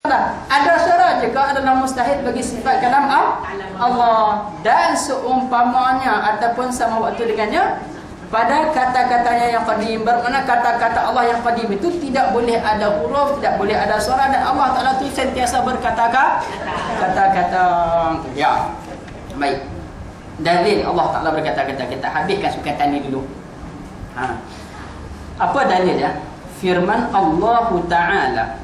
Ada suara juga adalah mustahil bagi sifat kalam Allah. Dan seumpamanya ataupun sama waktu dengannya pada kata-katanya yang qadim. Bermakna kata-kata Allah yang qadim itu tidak boleh ada huruf, tidak boleh ada suara, dan Allah Ta'ala itu sentiasa berkata-kata. Ya, baik. Dalil Allah Ta'ala berkata-kata. Kita habiskan sukatan ini dulu. Apa dalilnya? Firman Allah Ta'ala,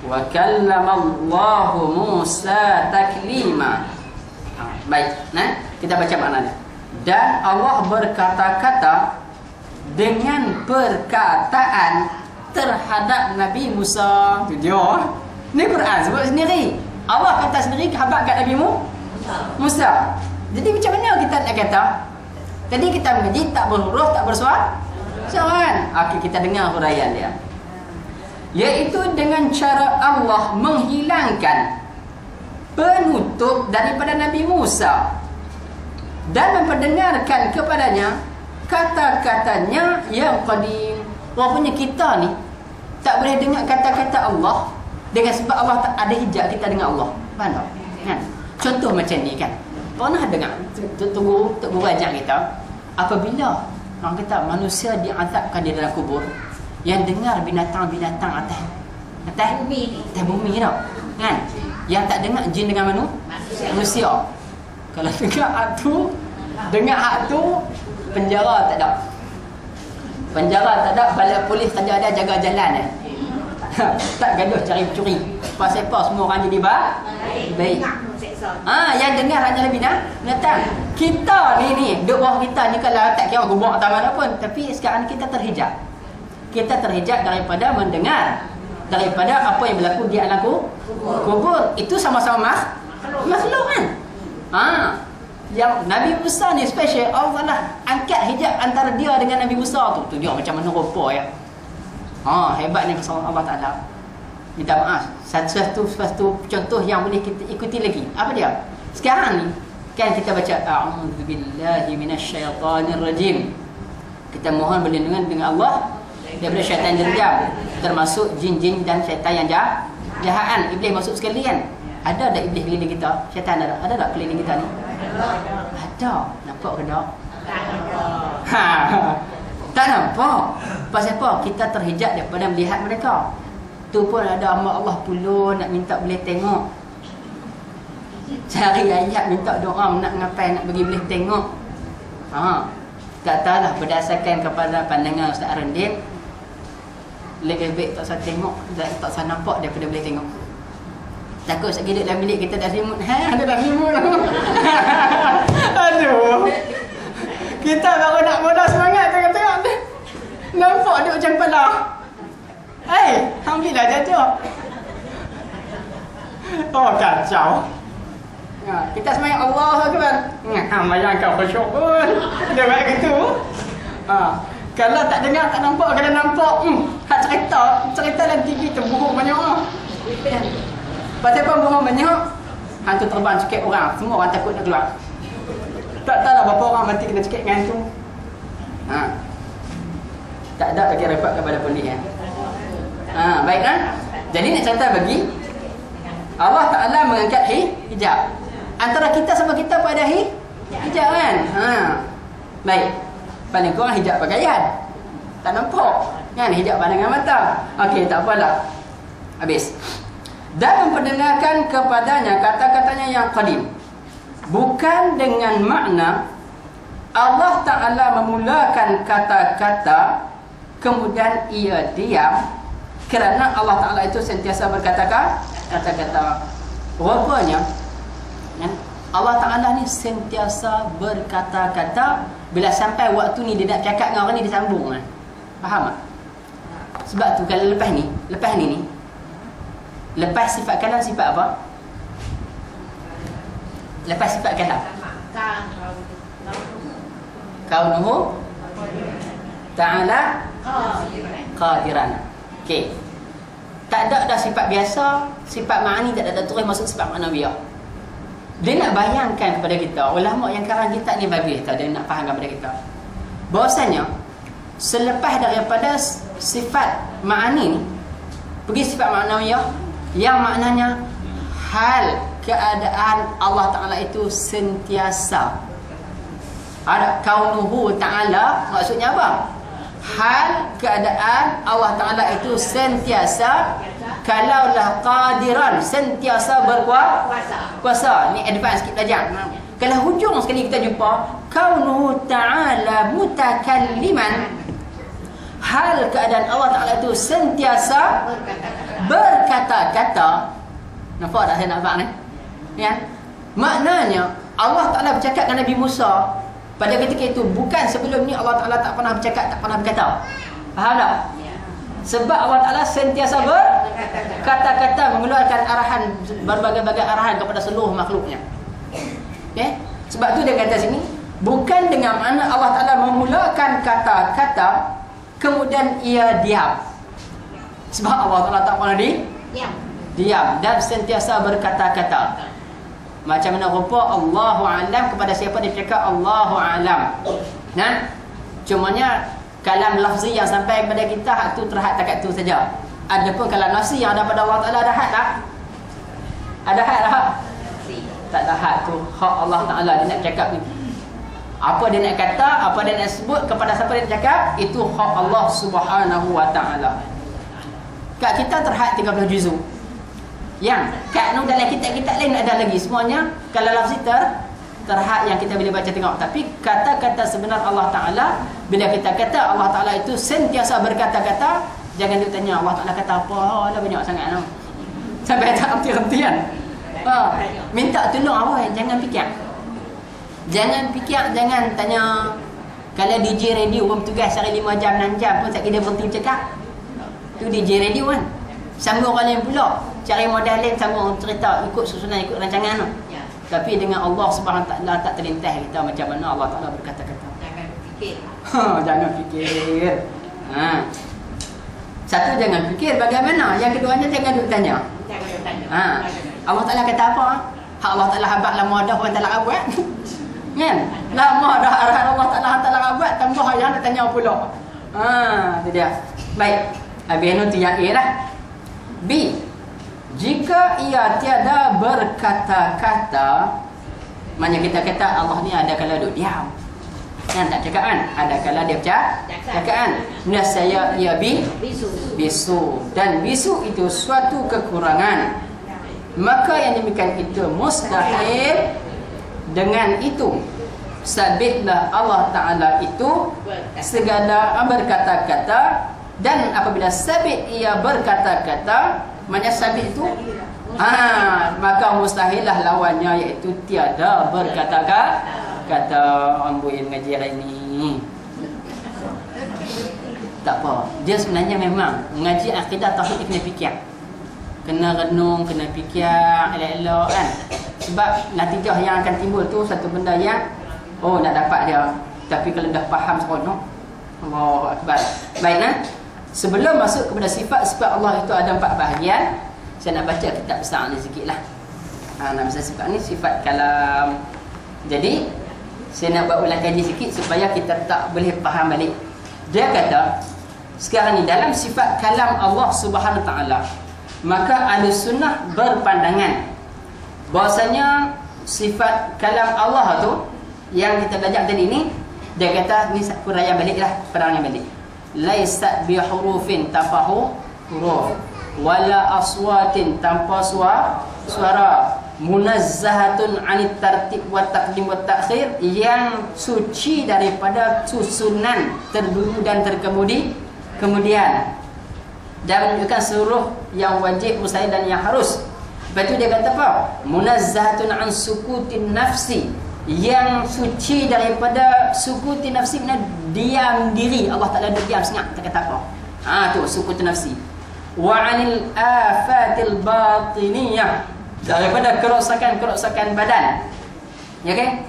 wa kallama Allahu Musa taklima. Baik, kita baca maknanya. Dan Allah berkata-kata dengan perkataan terhadap Nabi Musa. Itu dia. Ini Quran sebut sendiri. Allah kata sendiri khabar kat Nabi Musa. Jadi macam mana kita nak kata? Tadi kita mengaji tak berhuruf, tak bersuara. Kan? Okey, kita dengar huraian dia. Iaitu dengan cara Allah menghilangkan penutup daripada Nabi Musa dan memperdengarkan kepadanya kata-katanya yang qadim. Rupanya kita ni tak boleh dengar kata-kata Allah dengan sebab Allah tak ada hijab kita dengan Allah. Faham tak? Kan? Contoh macam ni kan. Pernah dengar Tok Guru ajar kita, apabila orang kata manusia diazabkan di dalam kubur, yang dengar binatang-binatang atas bumi tau kan, yang tak dengar jin dengan manusia. Kalau dengar hak tu penjara tak ada, balai polis saja ada jaga jalan tak gaduh cari curi. Pasal apa semua orang jadi baik. Yang dengar hanyalah binatang. Kita ni duk bawah kita ni, kalau tak kira gubuk atau mana pun, tapi sekarang kita terhijab. Kita terhijab daripada mendengar, daripada apa yang berlaku di alam kubur. Itu sama-sama makhluk kan. Yang Nabi Musa ni special, Allah lah angkat hijab antara dia dengan Nabi Musa tu. Tu dia macam mana rupa ya. Hebatnya pasal Allah Ta'ala. Minta maaf. Satu contoh yang boleh kita ikuti lagi. Apa dia? Sekarang ni kan kita baca a'udzubillahi minasyaitonirrajim. Kita mohon perlindungan dengan Allah daripada syaitan yang diam, termasuk jin-jin dan syaitan yang jahat. Iblis masuk sekali kan. Ada tak iblis keliling kita? Syaitan ada tak keliling kita ni? Ada. Nampak ke tak? Tak nampak. Pasal apa? Kita terhijab daripada melihat mereka. Tu pun ada hamba Allah puluh nak minta boleh tengok. Cari ayat minta doa nak ngapai nak bagi boleh tengok. Tak tahulah berdasarkan kepada pandangan Ustaz Arandin, lebih baik tak usah tengok, tak usah nampak daripada boleh tengok. Takut sekali duduk dalam bilik kita dah selimut. Ada dah selimut. Aduh. Kita baru nak mula semangat tengok-tengok. Nampak duduk macam kepala. Alhamdulillah jatuh. Kacau. Kita semangat Allah Akbar. Bayangkan khusyuk pun. Dia buat gitu. Kalau tak dengar, tak nampak. Kalau nampak, hak cerita dalam TV tu bohong banyak. Pasal apa bohong banyak? Hantu terbang cekik orang. Semua orang takut nak keluar. Tak tahulah berapa orang mati kena cekik dengan hantu. Tak ada lagi repot kepada polis ya. Baik kan? Jadi nak cerita bagi Allah Ta'ala mengangkat hijab antara kita sama kita pada hijab kan. Baik. Paling kurang hijab pakaian. Tak nampak kan, hijab pandangan mata. Okey, tak apalah. Habis. Dan memperdengarkan kepadanya kata-katanya yang qadim, bukan dengan makna Allah Ta'ala memulakan kata-kata kemudian ia diam, kerana Allah Ta'ala itu sentiasa berkata-kata. Rupanya Allah Ta'ala ni sentiasa berkata-kata. Bila sampai waktu ni dia nak cakap dengan orang ni, dia sambung kan? Faham tak? Sebab tu kalau lepas ni lepas sifat kalam, sifat apa? Lepas sifat kalam kaunuhu ta'ala qadiran. Okey. Tak ada dah sifat biasa, sifat ma'ani tak ada terus masuk sifat ma'nawiyah. Dia nak bayangkan kepada kita, ulama yang karang kita ni bagus tau, dia nak faham kepada kita bahawasanya selepas daripada sifat ma'ani ni pergi sifat ma'nawiyah, yang maknanya hal keadaan Allah Ta'ala itu sentiasa. Ada kaunuhu ta'ala, maksudnya apa? Hal keadaan Allah Ta'ala itu sentiasa, kalaulah qadiran, sentiasa berkuasa. Ni advance sikit belajar. Kalau hujung sekali kita jumpa kaunuhu ta'ala mutakalliman, hal keadaan Allah Ta'ala itu sentiasa berkata-kata. Nampak tak saya nampak ni? Ya. Maknanya Allah Ta'ala bercakap dengan Nabi Musa pada ketika itu, bukan sebelum ni Allah Ta'ala tak pernah bercakap, tak pernah berkata. Faham tak? Sebab Allah Ta'ala sentiasa berkata-kata, mengeluarkan arahan, berbagai-bagai arahan kepada seluruh makhluknya. Okay? Sebab tu dia kata sini, bukan dengan mana Allah Ta'ala memulakan kata-kata kemudian ia diam. Sebab Allah Ta'ala tak pernah diam dan sentiasa berkata-kata. Macam mana rupa Allahu Alam, kepada siapa dia cakap Allahu Alam. Nah, cumanya kalam lafzi yang sampai kepada kita, hak tu terhad takat tu saja. Adapun kalam lafzi yang ada pada Allah Ta'ala ada had tak? Ada had tak? Tak ada had tu. Hak Allah Ta'ala dia nak cakap ni. Apa dia nak kata, apa dia nak sebut, kepada siapa dia cakap, itu hak Allah Subhanahu Wa Ta'ala. Kat kita terhad 30 juzuk. Yang kat dalam kitab-kitab lain ada lagi. Semuanya kalau lafzi terhad yang kita boleh baca tengok. Tapi kata-kata sebenar Allah Ta'ala, bila kita kata Allah Ta'ala itu sentiasa berkata-kata, jangan dia tanya Allah Ta'ala kata apa. Dah banyak sangat no. Sampai tak henti-hentian. Minta tolong apa? Jangan fikir. Jangan fikir, jangan tanya. Kalau DJ radio pun tugas sehari 5 jam, 6 jam pun tak kira berhenti cakap. Tu DJ radio kan. Sanggup orang lain pula cari modal lain, sanggup cerita ikut susunan, ikut rancangan tu. Ya. Tapi dengan Allah Subhanahu Taala tak terlintas kita macam mana Allah Taala berkata-kata. Jangan fikir. Jangan fikir. Satu, jangan fikir bagaimana. Yang keduanya, jangan duk tanya. Jangan duk tanya. Allah Taala kata apa? Hak Allah Taala habaq lama dah orang tak buat. Kan? Lama dah arahan Allah Taala buat, tambah yang nak tanya pula. Itu dia. Baik. Habis tu yang A lah. B, jika ia tiada berkata-kata, maknanya kita kata Allah ni ada kala duduk diam kan, tak cakap kan, ada kala dia cakap kan. Nescaya ia bisu, dan bisu itu suatu kekurangan. Maka yang demikian itu mustahil. Dengan itu sabitlah Allah Ta'ala itu segala berkata-kata. Dan apabila sabit ia berkata-kata, maknanya sabit itu maka mustahillah lawannya, iaitu tiada berkata-kata. Ambil mengaji hari ini tak apa, dia sebenarnya memang mengaji akidah tauhid kena fikir, kena renung, kena fikir elok-elok kan. Sebab natijah yang akan timbul tu satu benda yang nak dapat dia, tapi kalau dah faham seronok. Allahu Akbar. Baiklah, sebelum masuk kepada sifat-sifat Allah itu ada 4 bahagian, saya nak baca kitab besar ni sikit lah. Nama saya sifat ni sifat kalam. Jadi saya nak buat ulang kaji sikit supaya kita tak boleh faham balik. Dia kata sekarang ni dalam sifat kalam Allah Subhanahu Ta'ala, maka Ahlus Sunnah berpandangan bahwasanya sifat kalam Allah tu yang kita belajar tadi ni, dia kata ni huraian balik lah, perangnya balik. Laisat bi hurufin tanpa huruf, wala aswatin tanpa suara, munazzahatun anit tartib wa taqdim wa ta'khir, yang suci daripada susunan terdulu dan kemudian, dan menunjukkan seluruh yang wajib, mustahil dan yang harus. Lepas tu dia kata apa? Munazzahatun an sukutin nafsi, yang suci daripada sukuti nafsi, mana diam diri. Allah Ta'ala diam senyap, tak kata apa. Tu sukuti nafsi. Wa anil afatil batiniyah, daripada kerosakan badan. Ya kan?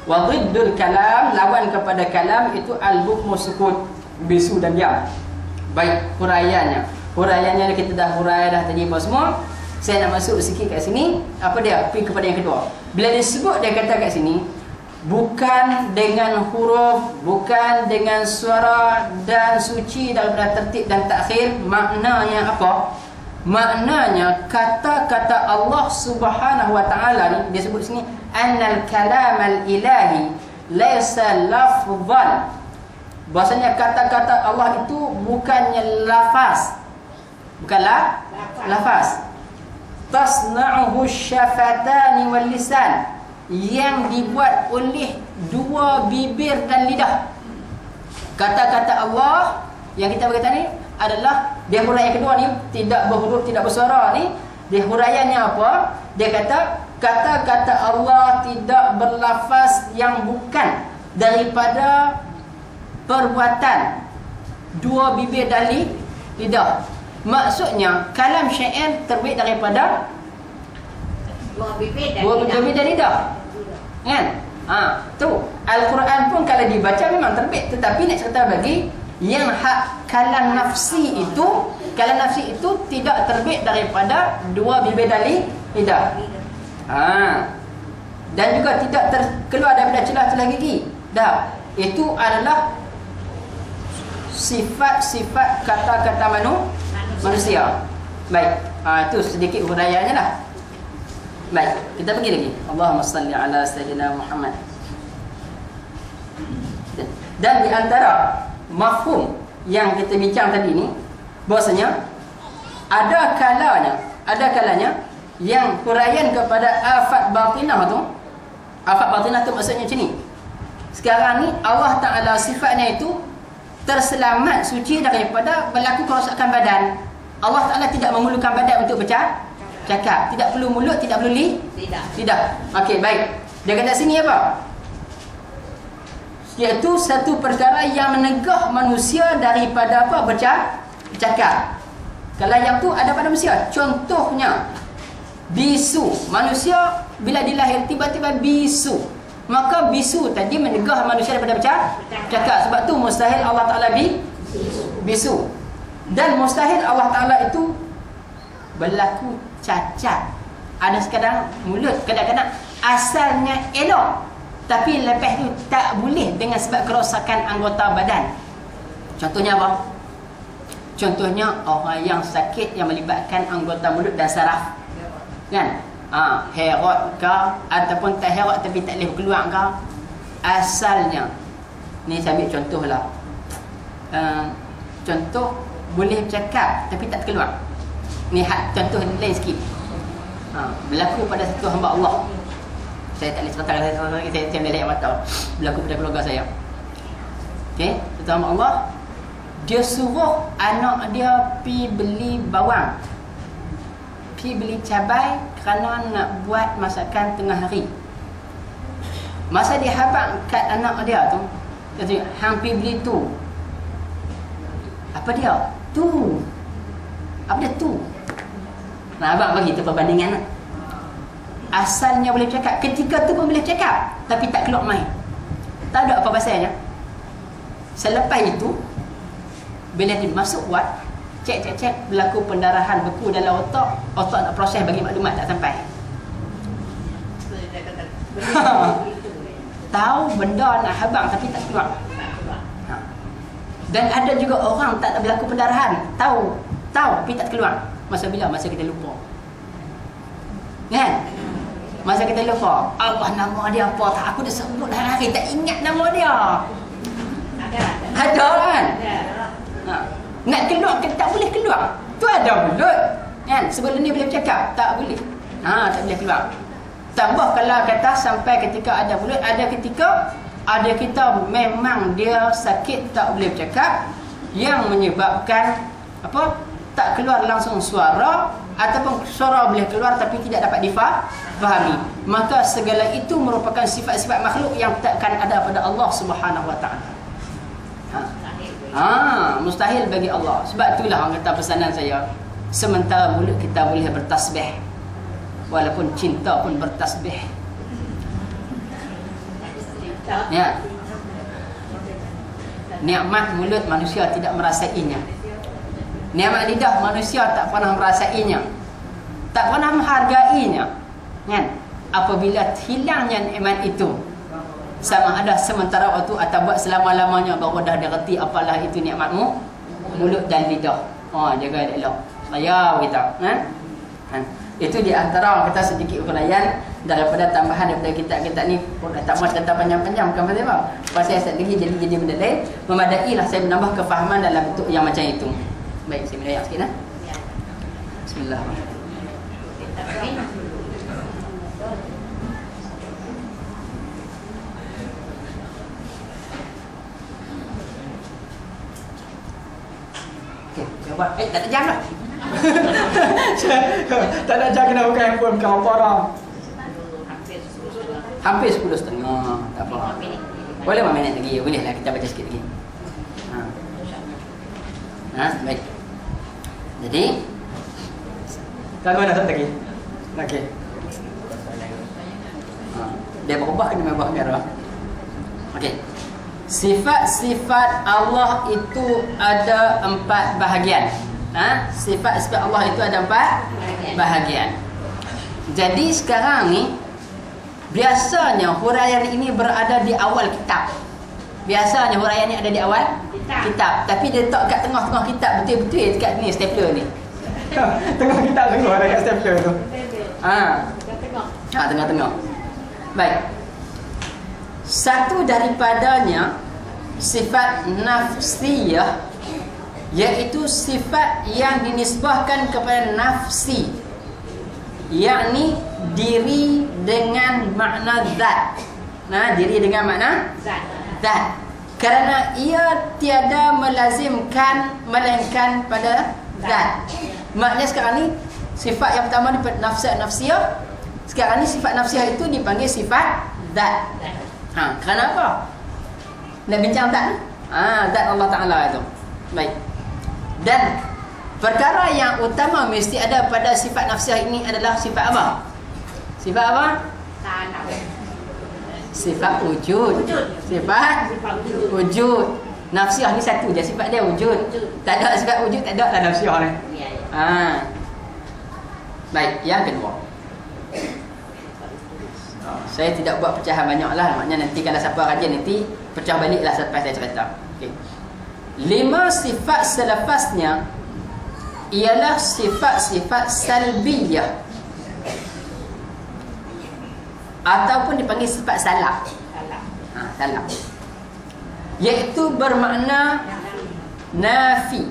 Wa dhiddul kalam, lawan kepada kalam itu al-bukmu sukut, bisu dan diam. Baik, huraiannya kita dah hurai dah tadi apa semua. Saya nak masuk sikit kat sini. Apa dia? Pergi kepada yang kedua. Bila disebut, dia kata kat sini, bukan dengan huruf, bukan dengan suara, dan suci daripada tertib dan takhir. Maknanya apa? Maknanya kata-kata Allah Subhanahu wa taala ni dia sebut sini annal kalamal ilahi laysa lafzan. Bahasanya kata-kata Allah itu bukannya lafaz. Bukanlah lafaz. Tasna'uhu syafatani wal lisan, yang dibuat oleh dua bibir dan lidah. Kata-kata Allah yang kita berkata ni adalah dia huraian kedua ni, tidak berhuruf, tidak bersuara ni. Dia huraiannya apa? Dia kata kata-kata Allah tidak berlafaz yang bukan daripada perbuatan dua bibir dan lidah. Maksudnya kalam syair terbit daripada dua bibir dan lidah. Kan? Tu Al-Quran pun kalau dibaca memang terbit, tetapi nak cerita bagi yang hak kalam nafsi itu tidak terbit daripada dua bibir dan lidah. Dan juga tidak keluar daripada celah-celah gigi. Dah, itu adalah sifat-sifat kata-kata manusia. Baik, itu sedikit huraiannya lah. Baik, kita pergi lagi. Allahumma salli ala sayyidina Muhammad. Dan di antara mafhum yang kita bincang tadi ni, bahasanya ada kalanya yang huraian kepada afat batinah tu. Afat batinah tu maksudnya macam ni. Sekarang ni Allah Ta'ala sifatnya itu terselamat, suci daripada berlaku kerosakan badan. Allah Ta'ala tidak memerlukan badan untuk bercakap. Tidak perlu mulut, tidak perlu lidah. Okey, baik. Dia kata sini apa? Iaitu satu perkara yang menegah manusia daripada apa? Bercakap. Kalau yang tu ada pada manusia. Contohnya bisu. Manusia bila dilahir tiba-tiba bisu, maka bisu tadi menegah manusia daripada bercakap. Sebab tu mustahil Allah Ta'ala bisu. Dan mustahil Allah Ta'ala itu berlaku cacat. Ada sekadang mulut, kadang-kadang asalnya elok, tapi lepas tu tak boleh dengan sebab kerosakan anggota badan. Contohnya apa? Contohnya orang yang sakit yang melibatkan anggota mulut dan saraf. Kan? Herat ke ataupun tak herat tapi tak boleh keluar ke. Asalnya ni saya ambil contohlah. Contoh boleh bercakap tapi tak keluar. Ni contoh lain sikit. Berlaku pada satu hamba Allah. Saya tak boleh cerita lagi, saya ambil ayat mata. Berlaku pada keluarga saya. Okey, satu hamba Allah, dia suruh anak dia pi beli bawang, pi beli cabai kerana nak buat masakan tengah hari. Masa dia habaq kat anak dia tu, dia tanya, hang pi beli tu. Apa dia? Tu. Apa dia tu? Nah, abang bagi tu perbandingan lah. Asalnya boleh cakap, ketika tu pun boleh cakap, tapi tak keluar main. Tak ada apa pasalnya. Selepas itu, bila dia masuk wad, cek berlaku pendarahan beku dalam otak nak proses bagi maklumat tak sampai. Tahu benda nak habang tapi tak keluar. Dan ada juga orang tak berlaku pendarahan, tahu tapi tak keluar. Masa bila? Masa kita lupa. Kan? Masa kita lupa, Allah nama dia apa tak? Aku dah sebut hari tak ingat nama dia. Ada kan? Nak keluar kita tak boleh keluar. Tu ada mulut. Kan? Sebelum ni boleh bercakap, tak boleh. Tak boleh keluar. Tambah kalau kata sampai ketika ada mulut, ada ketika ada kita memang dia sakit tak boleh bercakap yang menyebabkan apa? Tak keluar langsung suara ataupun suara boleh keluar tapi tidak dapat difahami. Maka segala itu merupakan sifat-sifat makhluk yang takkan ada pada Allah Subhanahu wa taala. Mustahil bagi Allah. Sebab itulah orang kata pesanan saya, sementara mulut kita boleh bertasbih, walaupun cinta pun bertasbih. Ya. Nikmat mulut manusia tidak merasainya. Nikmat lidah manusia tak pernah merasainya, tak pernah menghargainya. Kan? Apabila hilangnya nikmat itu, sama ada sementara waktu atau buat selama-lamanya, baru dah dia reti apalah itu nikmatmu mulut dan lidah. Jaga elok. Saya kita. Itu di antara orang kata sedikit uraian daripada tambahan daripada kitab-kitab ni. Dah tak mahu kata panjang-panjang, bukan pasal apa. Pasal saya lagi jadi benda lain. Memadailah saya menambah kefahaman dalam bentuk yang macam itu. Baik, saya mendayak sikit. Bismillahirrahmanirrahim. Tak ada jam lah. Tak ada jam kena buka handphone kau apa orang. Hampir 10:30. Tak apa. Boleh 5 minit lagi. Boleh lah kita baca sikit lagi. Baik. Jadi kalau nak satu lagi. Okey. Dia berubah ke dia berubah merah. Okey. Sifat-sifat Allah itu ada 4 bahagian. Sifat-sifat Allah itu ada 4 bahagian. Jadi sekarang ni biasanya huraian ini berada di awal kitab. Biasanya huraian ini ada di awal kitab. Tapi dia letak kat tengah-tengah kitab betul-betul dekat ni stapler ni. Tengah kitab tengah ada kat stapler tu. Tengah-tengah. Baik. Satu daripadanya sifat nafsiyah, iaitu sifat yang dinisbahkan kepada nafsi, yakni diri dengan makna zat. Diri dengan makna zat. Kerana ia tiada melazimkan melainkan pada zat. Maknanya sekarang ni sifat yang pertama ni nafsiyah. Sekarang ni sifat nafsiyah itu dipanggil sifat zat. Kerana apa? Nak bincang zat ni? Zat Allah Ta'ala itu. Baik. Dan perkara yang utama mesti ada pada sifat nafsiyah ini adalah sifat apa? Sifat apa? Sifat wujud. Sifat wujud. Nafsiyah ni satu je sifat dia, wujud. Tak ada sifat wujud, tak ada lah nafsiyah ni. Baik, yang kedua. Saya tidak buat pecahan banyak lah. Maknanya nanti kalau siapa rajin nanti pecah balik lah selepas saya cerita. Okay. 5 sifat selepasnya ialah sifat-sifat salbiyah, ataupun dipanggil sifat salaf. Salaf, iaitu bermakna nafi.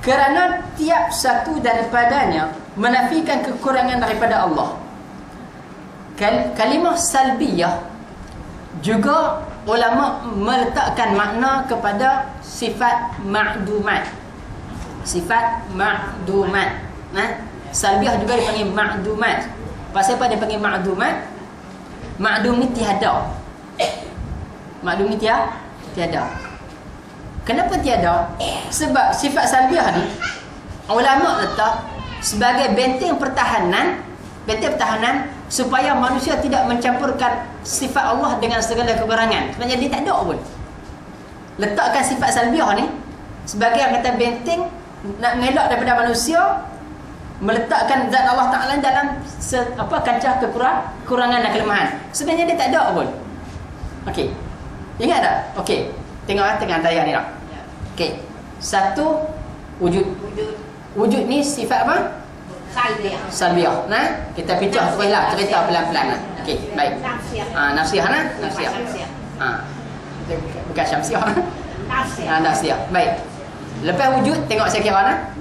Kerana tiap satu daripadanya menafikan kekurangan daripada Allah. Kalimah salbiyah juga ulama meletakkan makna kepada sifat ma'dumat. Sifat ma'dumat. Salbiyah juga dipanggil ma'dumat. Pasal apa dia panggil ma'dumat? Ma'dum ni tiada. Ma'dum ni tiada. Kenapa tiada? Sebab sifat salbiyah ni ulama letak sebagai benteng pertahanan supaya manusia tidak mencampurkan sifat Allah dengan segala kekurangan. Sebenarnya dia tak ada pun. Letakkan sifat salbiyah ni sebagai yang kata benteng nak mengelak daripada manusia meletakkan zat Allah Ta'ala dalam kancah kekurangan dan kelemahan. Sebenarnya dia tak ada pun. Okey. Ingat tak? Okey. Tengok tengah tayar ni tak? Okey. Satu, wujud. Wujud ni sifat apa? Salbiyah. Kita picah teruslah cerita pelan-pelan. Okey, baik. Nafsiyah. Nafsiyah. Bukan syamsiyah. Nafsiyah. Baik. Lepas wujud tengok saya kira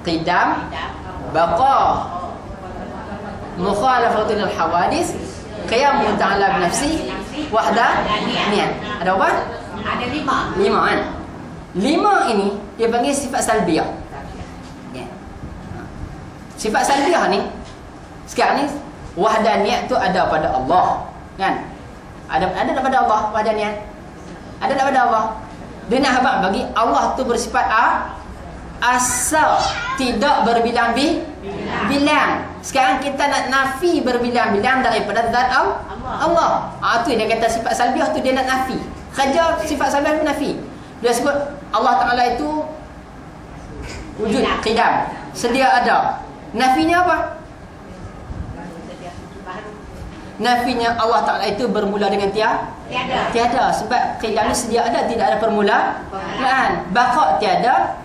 qidam, baqa, mukhalafatul hawadis, qiyam ta'ala binafsi, wahdaniyah. Ada apa? Ada 5. 5 kan? 5 ini dia panggil sifat salbiyah. Sifat salbiyah ni sekarang ni wahdaniyat tu ada pada Allah, kan? Ada pada Allah wahdaniyat. Ada pada Allah. Dia nak habaq bagi Allah tu bersifat asal, tidak berbilang-bilang. Sekarang kita nak nafi berbilang-bilang daripada zat Allah. Tu dia kata sifat salbiyah tu dia nak nafi. Kerja sifat salbiyah tu nafi. Dia sebut Allah Ta'ala itu wujud, qidam, sedia ada. Nafinya apa? Nafinya Allah Ta'ala itu bermula dengan tiada. Sebab qidam ni sedia ada, tidak ada permulaan. Baqa tiada,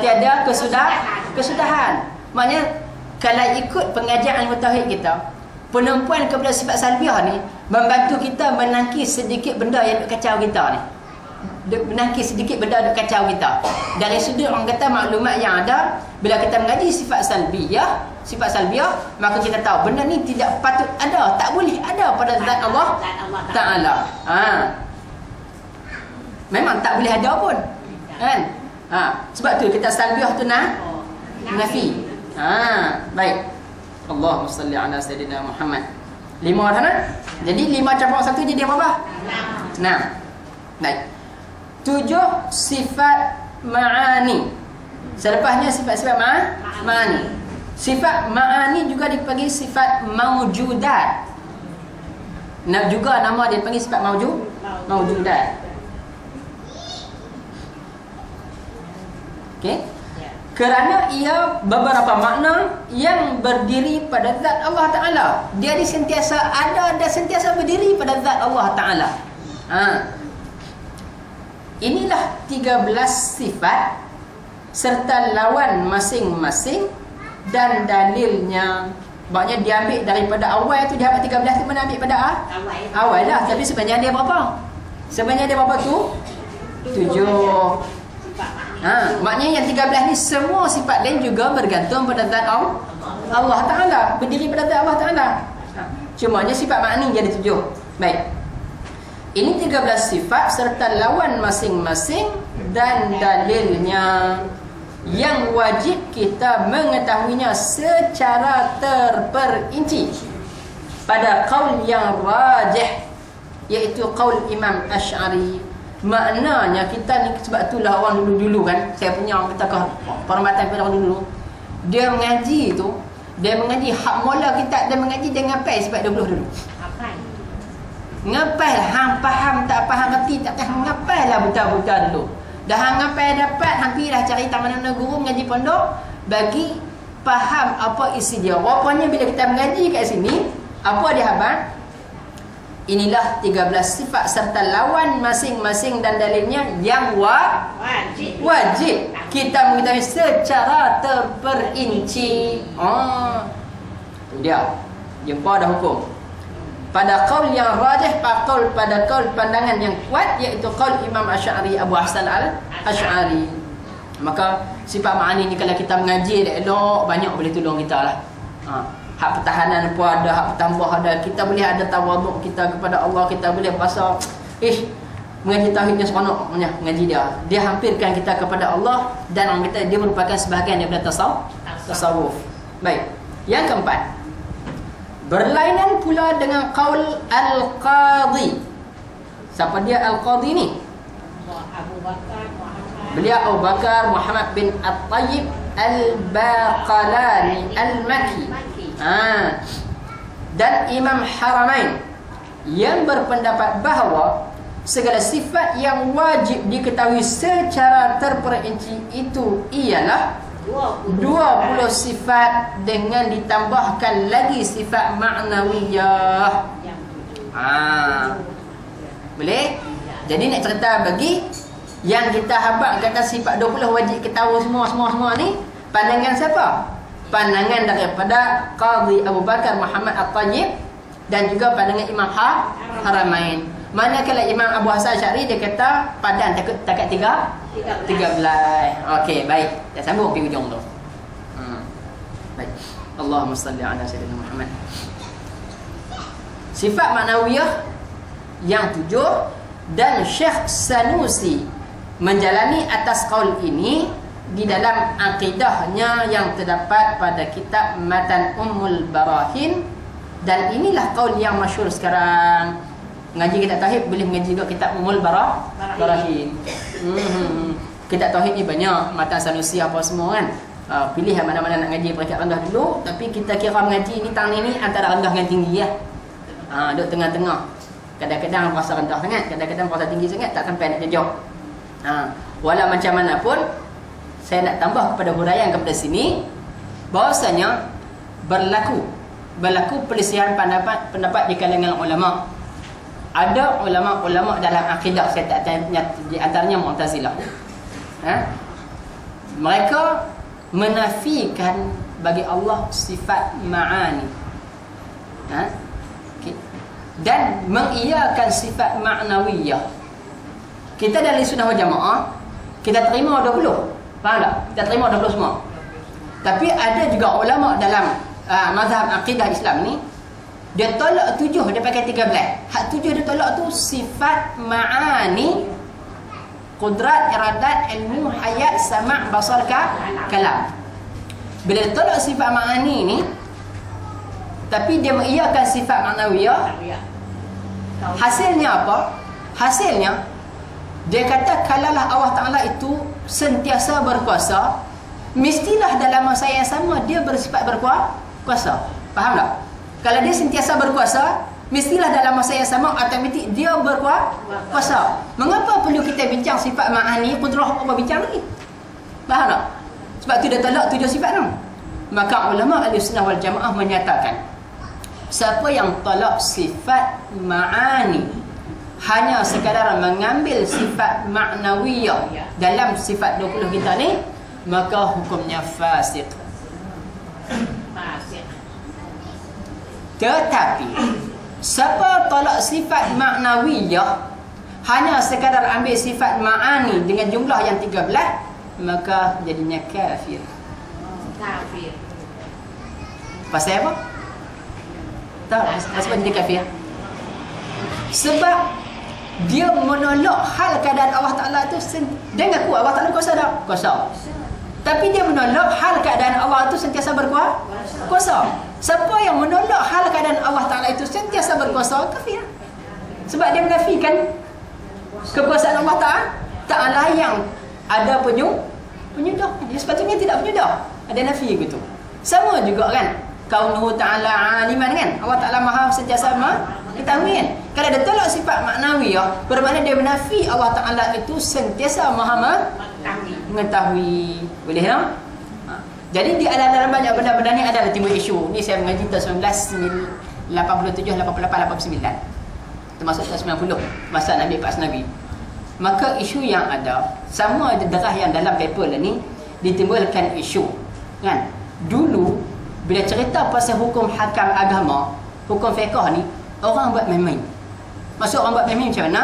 tiada kesudahan. Maknanya kalau ikut pengajian ilmu tauhid kita, penumpuan kepada sifat salbiah ni membantu kita menangkis sedikit benda yang duk kacau kita ni. Menangkis sedikit benda duk kacau kita. Dari sudut orang kata maklumat yang ada, bila kita mengaji sifat salbiah, maka kita tahu benda ni tidak patut ada, tak boleh ada pada zat Allah Ta'ala. Memang tak boleh ada pun. Kan? Sebab tu kita salbiah tu nafi. Baik. Allahumma salli ala sayyidina Muhammad. 5 dah nak? Jadi 5 campur 1 jadi berapa? 6. Baik. 7 sifat ma'ani. Selepasnya sifat-sifat ma'ani. Sifat ma'ani juga dipanggil sifat maujudat. Juga nama dia dipanggil sifat maujudat. Okey. Kerana ia beberapa makna yang berdiri pada zat Allah Ta'ala. Dia sentiasa ada dan sentiasa berdiri pada zat Allah Ta'ala. Inilah 13 sifat serta lawan masing-masing dan dalilnya. Maknanya diambil daripada awal tu, dia ambil 13 tu mana ambil pada awal lah. Tapi sebenarnya dia berapa? Sebenarnya dia berapa tu? 7. Maknanya yang 13 ni semua sifat lain juga bergantung pada zat Allah Ta'ala, berdiri pada zat Allah Ta'ala. Cumanya sifat makni jadi 7. Baik. Ini 13 sifat serta lawan masing-masing dan dalilnya yang wajib kita mengetahuinya secara terperinci pada qaul yang rajih, iaitu qaul Imam Asy'ari. Maknanya kita ni, sebab itulah orang dulu-dulu kan, saya punya orang kata penghormatan pada orang dulu, dia mengaji tu, dia mengaji hak mula kita, dia mengaji dia ngapai sebab 20 dulu. Ngapai lah, hang faham tak faham reti tak faham, ngapai lah buta-buta dulu. Dah hang ngapai dapat, hang pergi dah cari mana-mana guru mengaji pondok bagi faham apa isi dia. Rupanya bila kita mengaji kat sini, apa dia habang? Inilah 13 sifat serta lawan masing-masing dan dalilnya yang wajib kita mengetahui secara terperinci. Itu dia. Jumpa dah hukum. Pada qaul yang rajih, pada qaul pandangan yang kuat, iaitu qaul Imam Asy'ari, Abu Hasan Al-Asy'ari. Maka sifat ma'ani ni kalau kita mengaji elok, banyak boleh tolong kita lah. Hak pertahanan pun ada, hak bertambah ada. Kita boleh ada tawaduk kita kepada Allah. Kita boleh rasa mengaji tauhidnya seronok mengaji dia. Dia hampirkan kita kepada Allah. Dan orang kata dia merupakan sebahagian daripada tasawuf. Baik. Yang keempat, berlainan pula dengan qaul Al-Qadhi. Siapa dia Al-Qadhi ni? Beliau Abu Bakar Muhammad bin At-Tayyib Al-Baqalani Al-Makki. Dan Imam Haramain yang berpendapat bahawa segala sifat yang wajib diketahui secara terperinci itu ialah 20 sifat dengan ditambahkan lagi sifat ma'nawiyah. Boleh? Jadi nak cerita bagi yang kita habaq kata sifat 20 wajib ketahui semua ni, pandangan siapa? Pandangan daripada Qadhi Abu Bakar Muhammad At-Tayyib dan juga pandangan Imam Haramain. Manakala Imam Abu Hasan Asy'ari dia kata padan takat 13. Okey, baik. Dah sambung pergi hujung tu. Baik. Allahumma salli ala sayyidina Muhammad. Sifat ma'nawiyah yang 7 dan Syekh Sanusi menjalani atas qaul ini di dalam akidahnya yang terdapat pada kitab Matan Ummul Barahin. Dan inilah qaul yang masyhur sekarang. Mengaji kitab tauhid boleh mengaji juga kitab Ummul Barahin. Kitab tauhid ni banyak, Matan Sanusi apa semua kan. Pilih mana-mana nak ngaji peringkat rendah dulu. Tapi kita kira mengaji ni tang ni antara rendah dengan tinggi ya. Duduk tengah-tengah. Kadang-kadang rasa rendah sangat, kadang-kadang rasa tinggi sangat, tak sampai nak jejak. Walau macam mana pun, saya nak tambah kepada huraian kepada sini bahawasanya berlaku perselisihan pendapat di kalangan ulama. Ada ulama-ulama dalam akidah, saya tak tanya, di antaranya Mu'tazilah. Mereka menafikan bagi Allah sifat ma'ani. Okay. Dan mengiyakan sifat ma'nawiyah. Kita dari sunnah wal jamaah, kita terima 20. Faham tak? Kita terima 20 semua. Tapi ada juga ulama dalam mazhab akidah Islam ni, dia tolak 7, dia pakai 13. Hak 7 dia tolak tu sifat ma'ani, qudrat, iradat, ilmu, hayat, sama', basar, kalam. Bila dia tolak sifat ma'ani ni, tapi dia mengiyakan sifat ma'nawiyah, hasilnya apa? Hasilnya dia kata kalaulah Allah Ta'ala itu sentiasa berkuasa, mestilah dalam masa yang sama dia bersifat berkuasa. Faham tak? Kalau dia sentiasa berkuasa, mestilah dalam masa yang sama automatik dia berkuasa. Mengapa perlu kita bincang sifat ma'ani, qudrah Allah bincang lagi? Faham tak? Sebab tu dia tolak 7 sifat tu. Maka ulama Ahlussunnah wal Jamaah menyatakan, siapa yang tolak sifat ma'ani, hanya sekadar mengambil sifat ma'nawiyah dalam sifat 20 kita ni, maka hukumnya fasik. Tetapi siapa tolak sifat ma'nawiyah, hanya sekadar ambil sifat ma'ani dengan jumlah yang 13, maka jadinya kafir. Pasal apa? Tahu pasal dia kafir? Sebab dia menolak hal keadaan Allah Ta'ala tu. Dia ngaku Allah Ta'ala kuasa tak? Kuasa. Tapi dia menolak hal keadaan Allah itu sentiasa berkuasa. Siapa yang menolak hal keadaan Allah Ta'ala itu sentiasa berkuasa, kafir. Sebab dia menafikan kekuasaan Allah Ta'ala yang ada penyudah. Dia sepatutnya tidak penyudah, ada nafi gitu. Sama juga kan, kaunuhu ta'ala aliman kan, Allah Ta'ala maha sentiasa ketahui kan. Kalau dia tolak sifat maknawiyah, bermakna dia menafi Allah Ta'ala itu sentiasa maha mengetahui. Boleh tak? Jadi di dalam banyak benda-benda ni ada timbul isu. Ni saya mengaji tahun 1987, 88, 89, termasuk tahun 90, masa Nabi Pak Nabi. Maka isu yang ada, sama derah yang dalam paper ni ditimbulkan isu kan. Dulu bila cerita pasal hukum hakam agama, hukum fiqh ni, orang buat main-main. Maksud orang buat main-main macam mana?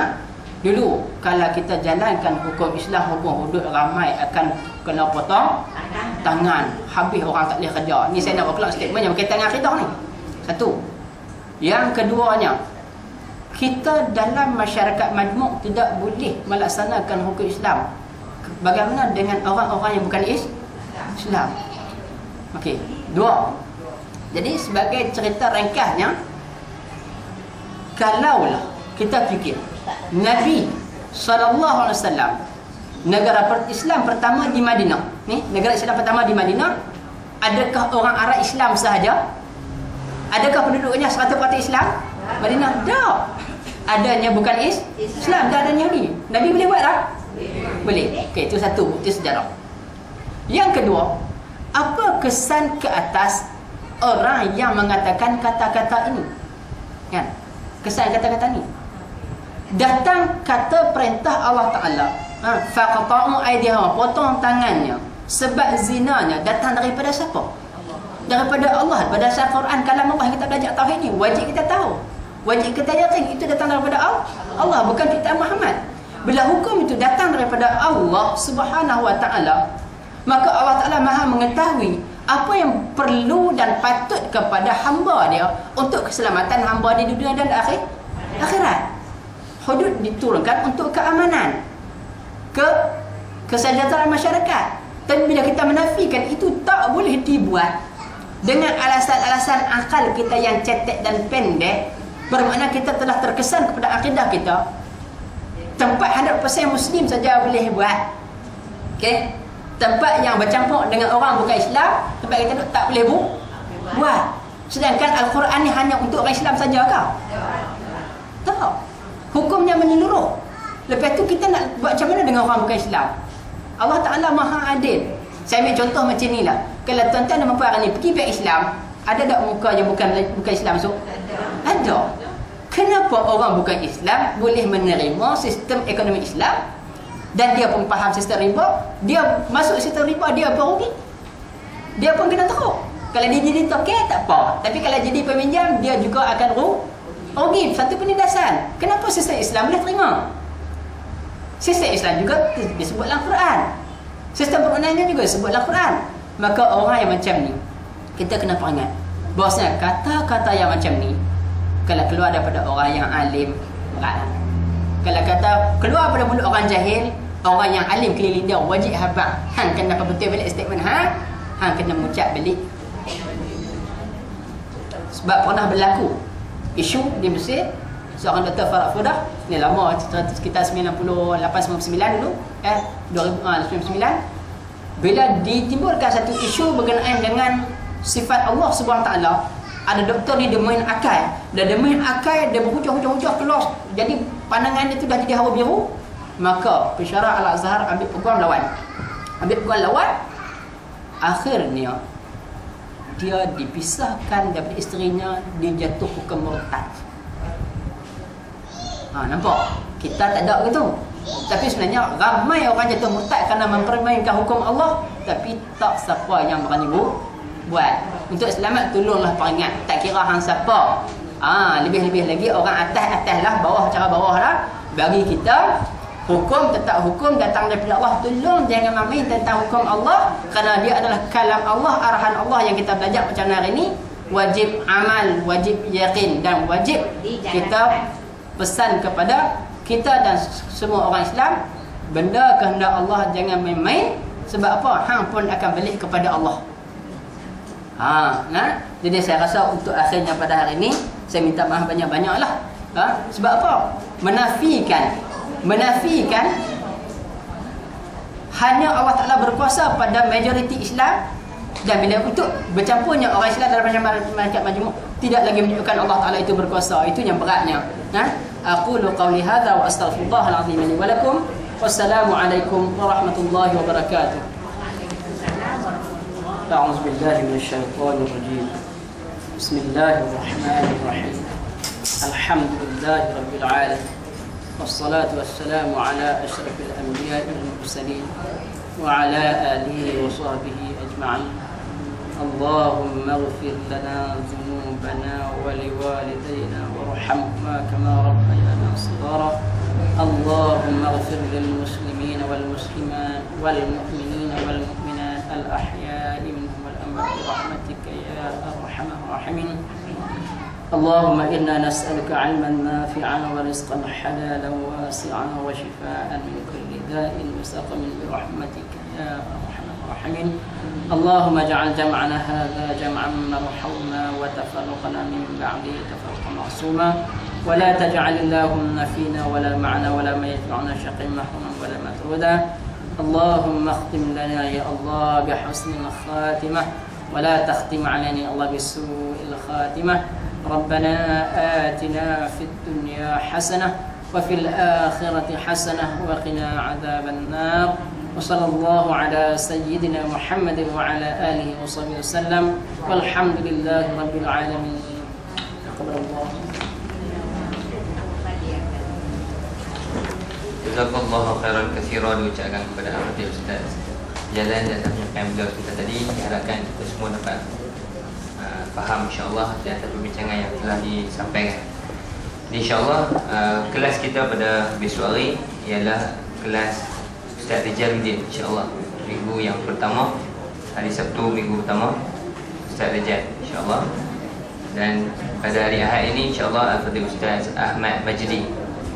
Dulu kalau kita jalankan hukum Islam, hukum hudud, ramai akan kena potong tangan, habis orang tak boleh kerja. Ni saya nak buat statement yang berkaitan dengan akidah ni. Satu. Yang keduanya, kita dalam masyarakat majmuk tidak boleh melaksanakan hukum Islam. Bagaimana dengan orang-orang yang bukan Islam? Okey, dua. Jadi sebagai cerita ringkasnya, kalaulah kita fikir Nabi SAW, negara Islam pertama di Madinah ni, negara Islam pertama di Madinah, adakah orang Arab Islam sahaja? Adakah penduduknya 100% Islam? Madinah? Tak. Adanya bukan Islam, tak adanya Yahudi. Nabi boleh buat tak? Boleh. Okey, itu satu bukti sejarah. Yang kedua, apa kesan ke atas orang yang mengatakan kata-kata ini? Kan? Kesan kata-kata ni. Datang kata perintah Allah Ta'ala, faqta'u aydihim, potong tangannya sebab zinanya, datang daripada siapa? Daripada Allah. Berdasar Quran, kalam Allah, kita belajar tauhid ni, wajib kita tahu, wajib kita yakin itu datang daripada Allah, bukan kita Muhammad. Bila hukum itu datang daripada Allah Subhanahu Wa Ta'ala, maka Allah Ta'ala maha mengetahui apa yang perlu dan patut kepada hamba dia untuk keselamatan hamba di dunia dan akhirat. Hudud diturunkan untuk keamanan, kesejahteraan masyarakat. Tapi bila kita menafikan itu tak boleh dibuat dengan alasan-alasan akal kita yang cetek dan pendek, bermakna kita telah terkesan kepada akidah kita, tempat 100% Muslim saja boleh buat. Okey, tempat yang bercampur dengan orang bukan Islam, tempat kita tak boleh buat. Sedangkan Al-Quran ni hanya untuk orang Islam saja ke? Tak. Hukumnya menyeluruh. Lepas tu kita nak buat macam mana dengan orang bukan Islam? Allah Ta'ala maha adil. Saya ambil contoh macam ni lah. Kalau tuan-tuan dan puan ni pergi pihak Islam, ada tak muka yang bukan Islam masuk? Ada. Kenapa orang bukan Islam boleh menerima sistem ekonomi Islam? dan dia pun faham sistem riba, dia masuk sistem riba, dia pun rugi. Dia pun kena teruk. Kalau dia jadi tokek tak apa, tapi kalau jadi peminjam dia juga akan rugi. Satu penindasan. Kenapa sistem Islam boleh terima? Sistem Islam juga disebut dalam Quran. Sistem perundangan juga disebut dalam Quran. Maka orang yang macam ni kita kena peringat bahawasanya kata-kata yang macam ni kalau keluar daripada orang yang alim, berat. Kalau kata keluar daripada mulut orang jahil, orang yang alim keliling dia wajib habaq. Hang kena betul balik statement hang kena mengucap balik. Sebab pernah berlaku isu di Mesir, seorang Dr. Farah Fudah, ni lama, sekitar 98-99 dulu, 2099, bila ditimbulkan satu isu berkenaan dengan sifat Allah Subhanahu Taala, ada doktor ni dia main akal, dia main akal, dia berhujah-hujah keluar, jadi pandangan dia tu dah jadi hawa biru. Maka pensyarah Al-Azhar ambil peguam lawan, akhirnya dia dipisahkan daripada isterinya, dia jatuh hukum murtad. Nampak? Kita tak ada begitu. Tapi sebenarnya ramai orang jatuh murtad kerana mempermainkan hukum Allah, tapi tak siapa yang berani buat. Untuk selamat tolonglah peringat, tak kira hang siapa. Lebih-lebih lagi orang atas lah, bawah cara bawah lah. Bagi kita hukum, tetap hukum datang daripada Allah. Tolong jangan main tentang hukum Allah, kerana dia adalah kalam Allah, arahan Allah yang kita belajar macam hari ini. Wajib amal, wajib yakin, dan wajib kita pesan kepada kita dan semua orang Islam, benda kehendak Allah jangan main-main. Sebab apa? Hang pun akan balik kepada Allah. Jadi saya rasa untuk akhirnya pada hari ini saya minta maaf banyak-banyak lah. Sebab apa? Menafikan hanya Allah Ta'ala berkuasa pada majoriti Islam, dan bila untuk bercampurnya orang Islam dalam masyarakat majmuk tidak lagi menunjukkan Allah Ta'ala itu berkuasa. Itu yang beratnya. Aqulu qawli hadha wa astaghfirullahal azim li wa lakum. Wassalamualaikum warahmatullahi wabarakatuh. A'udzu billahi minasyaitonir rajim. Bismillahirrahmanirrahim. Alhamdulillahi rabbil alamin. Wassalatu wassalamu ala asyrafil anbiya'i wal mursalin wa ala alihi wa sahbihi ajma'in. Allahumma ighfir lana dhunubana wa liwalidayna warhamhuma kama rabbayana shighara. Allahumma ighfir lil muslimina wal muslimat wal mu'minina wal mu'minat al ahya'i minhum wal amwat bi rahmatika ya arhamar rahimin. اللهم إنا نسألك علما نافعا ورزقا حلالا واسعا وشفاء من كل داء وسقم برحمتك يا أرحم الراحمين. اللهم اجعل جمعنا هذا جمعا مرحوما وتفرقنا من بعده تفرقا معصوما، ولا تجعل اللهم فينا ولا معنا ولا ما يتبعنا شقيا محروما ولا مطرودا. اللهم اختم لنا يا الله بحسن الخاتمة، ولا تختم علينا يا الله بسوء الخاتمة. ربنا آتنا في الدنيا حسنة وفي الآخرة حسنة وقنا عذاب النار. وصلى الله على سيدنا محمد وعلى آله وصحبه وسلم، والحمد لله رب العالمين. تقبل الله. Jazakallahu khairan katsiran, diucapkan kepada Ahmad Ustaz jalan dan menyampaikan beliau kita tadi. Diharapkan kita semua dapat faham insyaAllah di atas perbincangan yang telah disampaikan. InsyaAllah kelas kita pada besok hari ialah kelas Ustaz Rijaluddin, insyaAllah minggu yang pertama, hari Sabtu minggu pertama Ustaz Rijal insyaAllah. Dan pada hari Ahad ini insyaAllah Al-Fadhil Ustaz Ahmad Majdi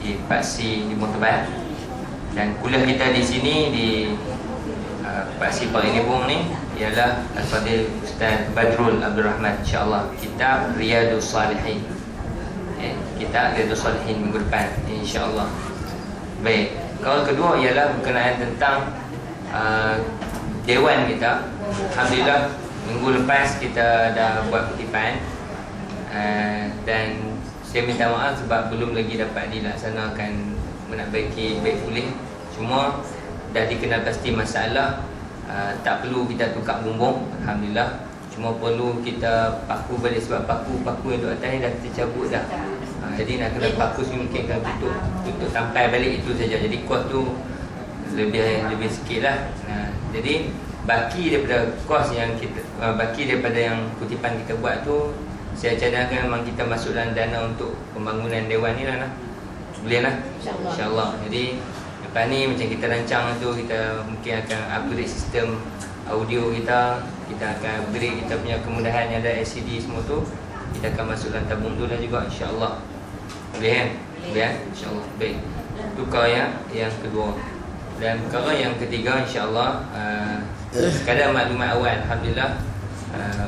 di Paksi Limau Tebal. Dan kuliah kita di sini di Paksi Parinibung ni ialah Al-Fadhil Ustaz Badrul Abdul Rahman, insyaAllah kitab Riyadus Salihin. Kitab Riyadus Salihin minggu depan insyaAllah. Baik, kaul kedua ialah berkenaan tentang dewan kita. Alhamdulillah minggu lepas kita dah buat kutipan, dan saya minta maaf sebab belum lagi dapat dilaksanakan menakbaki baik pulih. Cuma dah dikenal pasti masalah, tak perlu kita tukar bumbung, alhamdulillah. Cuma perlu kita paku balik sebab paku yang duduk atas ni dah tercabut dah. Jadi nak kena paku mungkin kan tutup sampai balik itu saja. Jadi kuas tu lebih sikit lah. Jadi baki daripada kos yang kita baki daripada yang kutipan kita buat tu, saya cadangkan memang kita masuk dalam dana untuk pembangunan dewan ni lah. Boleh lah, insyaAllah. Jadi lepas ni macam kita rancang tu, kita mungkin akan upgrade sistem audio kita. Kita akan upgrade kita punya kemudahan yang ada LCD semua tu. Kita akan masuk dalam tabung tu lah juga, insyaAllah. Boleh kan? Boleh kan? InsyaAllah. Baik. Itu perkara yang kedua. Dan perkara yang ketiga, insyaAllah, sekadar maklumat awal, Alhamdulillah,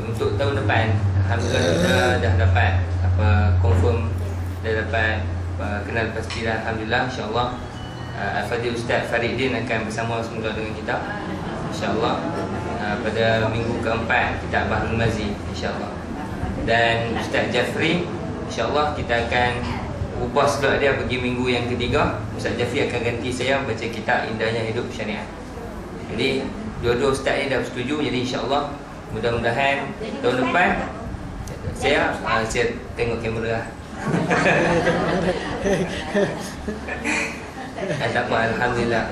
untuk tahun depan, Alhamdulillah kita dah dapat confirm, dah dapat kenal pasti dah, Alhamdulillah, insyaAllah. Al-Fadhil Ustaz Faridin akan bersama semula dengan kita, insyaAllah, pada minggu keempat kita Bahrul Mazi, insyaAllah. Dan Ustaz Jafri, insyaAllah kita akan ubah slot dia pergi minggu yang ketiga. Ustaz Jafri akan ganti saya baca kitab Indahnya Hidup Syariah. Jadi dua-dua ustaz ni dah setuju. Jadi insyaAllah mudah-mudahan tahun depan saya tengok kamera. Tak apa, Alhamdulillah.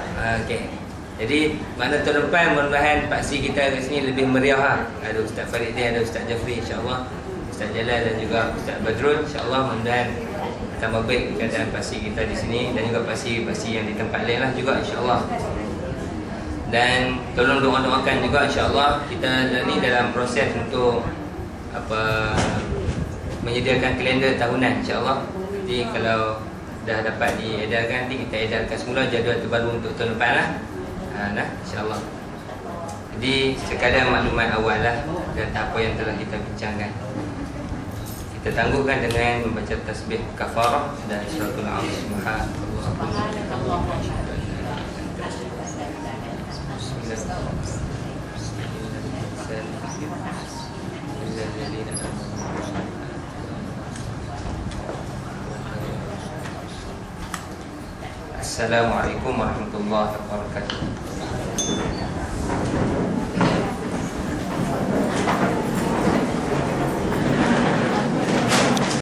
Okay. Jadi mana tahun depan mudah-mudahan paksi kita kat sini lebih meriah lah. Ada Ustaz Faridin, ada Ustaz Jafri, insyaAllah, Ustaz Jalal dan juga Ustaz Badrul, insyaAllah mudah-mudahan tambah baik keadaan paksi kita di sini dan juga paksi yang di tempat lain lah juga, insyaAllah. Dan tolong doakan juga, insyaAllah kita ni dalam proses untuk menyediakan kalender tahunan, insyaAllah. Jadi kalau dah dapat diedarkan, nanti kita edarkan semula jadual terbaru untuk tahun depan lah. InsyaAllah. Jadi sekadar maklumat awal lah dan apa yang telah kita bincangkan. Kita tangguhkan dengan membaca tasbih kafarah dan suratul al-Subhanallah. Assalamualaikum warahmatullahi wabarakatuh.